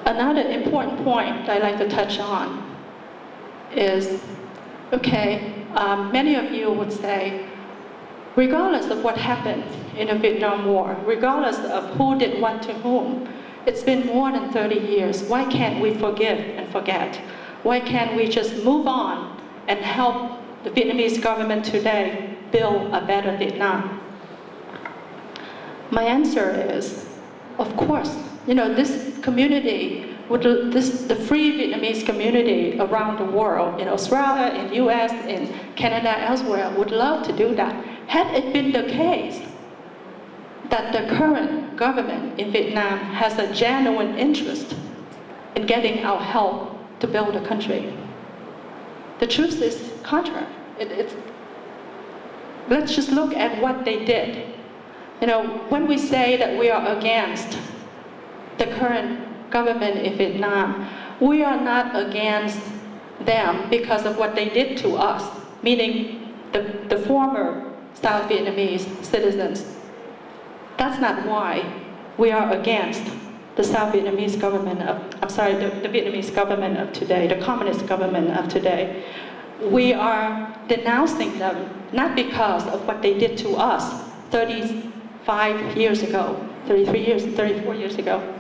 Another important point I'd like to touch on is, okay, many of you would say, regardless of what happened in the Vietnam War, regardless of who did what to whom, it's been more than 30 years. Why can't we forgive and forget? Why can't we just move on and help the Vietnamese government today build a better Vietnam? My answer is, of course, this community, the free Vietnamese community around the world, in Australia, in US, in Canada, elsewhere, would love to do that. Had it been the case that the current government in Vietnam has a genuine interest in getting our help to build a country. The truth is contrary. Let's just look at what they did. When we say that we are against the current government in Vietnam, we are not against them because of what they did to us, meaning the former South Vietnamese citizens. That's not why we are against the South Vietnamese government the Vietnamese government of today, the communist government of today. We are denouncing them not because of what they did to us 35 years ago, 33 years, 34 years ago.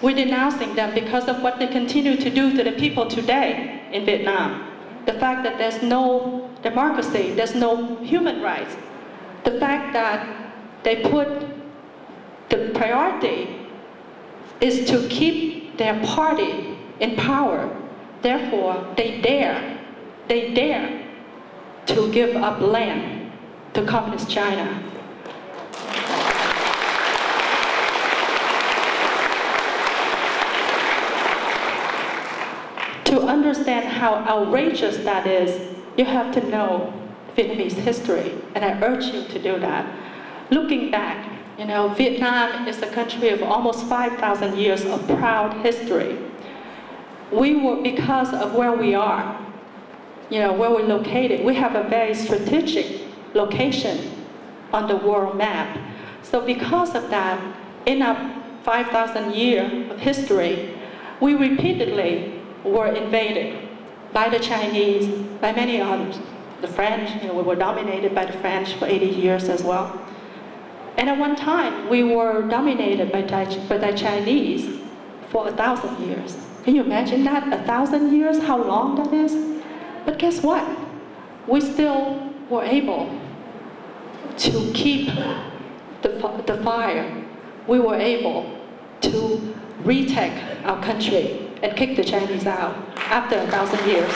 We're denouncing them because of what they continue to do to the people today in Vietnam. The fact that there's no democracy, there's no human rights. The fact that they put the priority is to keep their party in power. Therefore, they dare to give up land to Communist China. To understand how outrageous that is, you have to know Vietnamese history, and I urge you to do that. Looking back, Vietnam is a country of almost 5,000 years of proud history. Because of where we are, where we're located, we have a very strategic location on the world map. So because of that, in our 5,000 years of history, we repeatedly were invaded by the Chinese, by many others. The French, we were dominated by the French for 80 years as well. And at one time, we were dominated by the Chinese for 1,000 years. Can you imagine that? 1,000 years, how long that is? But guess what? We still were able to keep the fire. We were able to retake our country and kick the Chinese out after 1,000 years.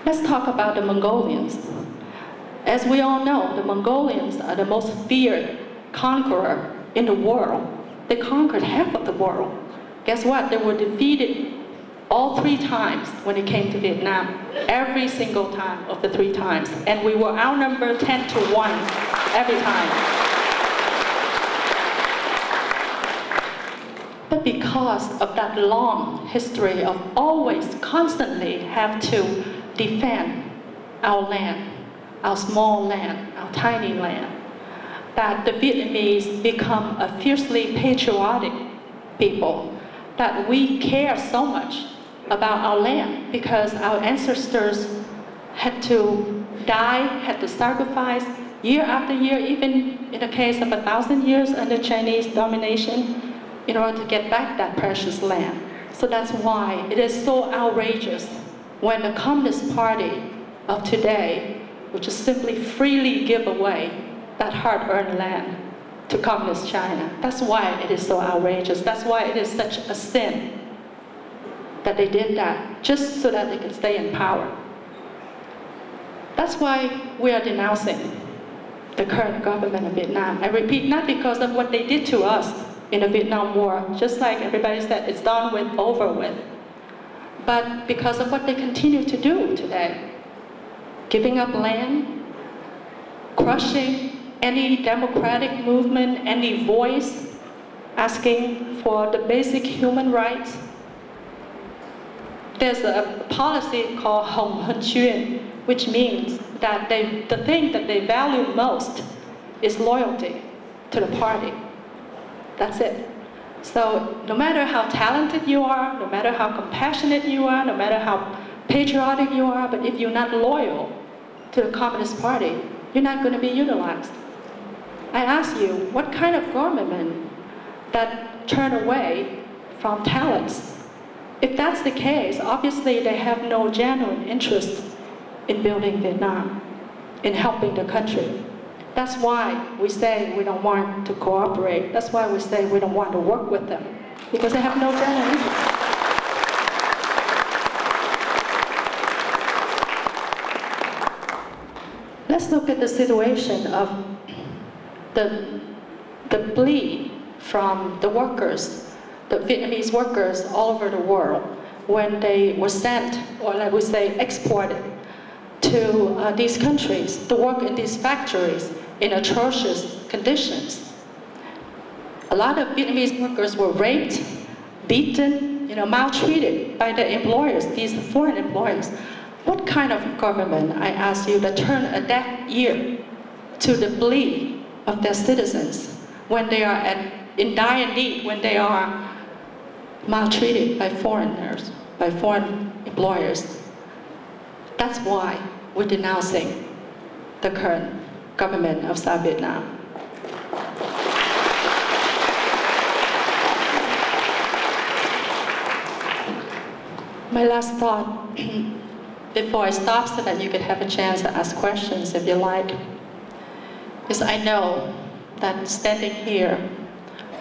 Let's talk about the Mongolians. As we all know, the Mongolians are the most feared conqueror in the world. They conquered half of the world. Guess what? They were defeated all 3 times when it came to Vietnam. Every single time of the 3 times. And we were outnumbered 10-1 every time. But because of that long history of always, constantly have to defend our land, our small land, our tiny land, that the Vietnamese become a fiercely patriotic people, that we care so much about our land because our ancestors had to die, had to sacrifice year after year, even in the case of 1,000 years under Chinese domination, in order to get back that precious land. So that's why it is so outrageous when the Communist Party of today would just simply freely give away that hard-earned land to Communist China. That's why it is so outrageous. That's why it is such a sin that they did that, just so that they could stay in power. That's why we are denouncing the current government of Vietnam. I repeat, not because of what they did to us in the Vietnam War, just like everybody said, it's done with, over with, but because of what they continue to do today. Giving up land, crushing any democratic movement, any voice, asking for the basic human rights. There's a policy called Hồng Hân Chuyên, which means that the thing that they value most is loyalty to the party. That's it. So no matter how talented you are, no matter how compassionate you are, no matter how patriotic you are, but if you're not loyal to the Communist Party, you're not going to be utilized. I ask you, what kind of government that turn away from talents? If that's the case, obviously they have no genuine interest in building Vietnam, in helping the country. That's why we say we don't want to cooperate. That's why we say we don't want to work with them, because they have no genuine interest. Let's look at the situation of the plea from the workers, the Vietnamese workers all over the world, when they were sent, or I would say exported, to these countries to work in these factories in atrocious conditions. A lot of Vietnamese workers were raped, beaten, maltreated by their employers, these foreign employers. What kind of government, I ask you, that turn a deaf ear to the plea of their citizens when they are in dire need, when they are maltreated by foreigners, by foreign employers? That's why we're denouncing the current government of South Vietnam. My last thought before I stop so that you could have a chance to ask questions if you like, is I know that standing here,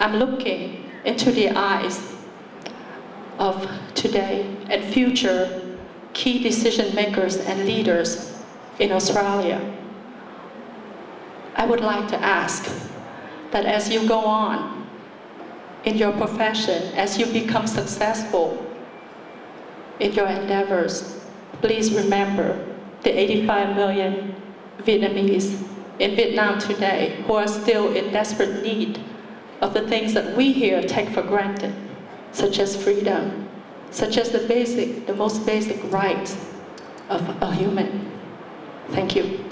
I'm looking into the eyes of today and future key decision makers and leaders in Australia. I would like to ask that as you go on in your profession, as you become successful in your endeavors, please remember the 85 million Vietnamese in Vietnam today who are still in desperate need of the things that we here take for granted, such as freedom, such as the most basic rights of a human. Thank you.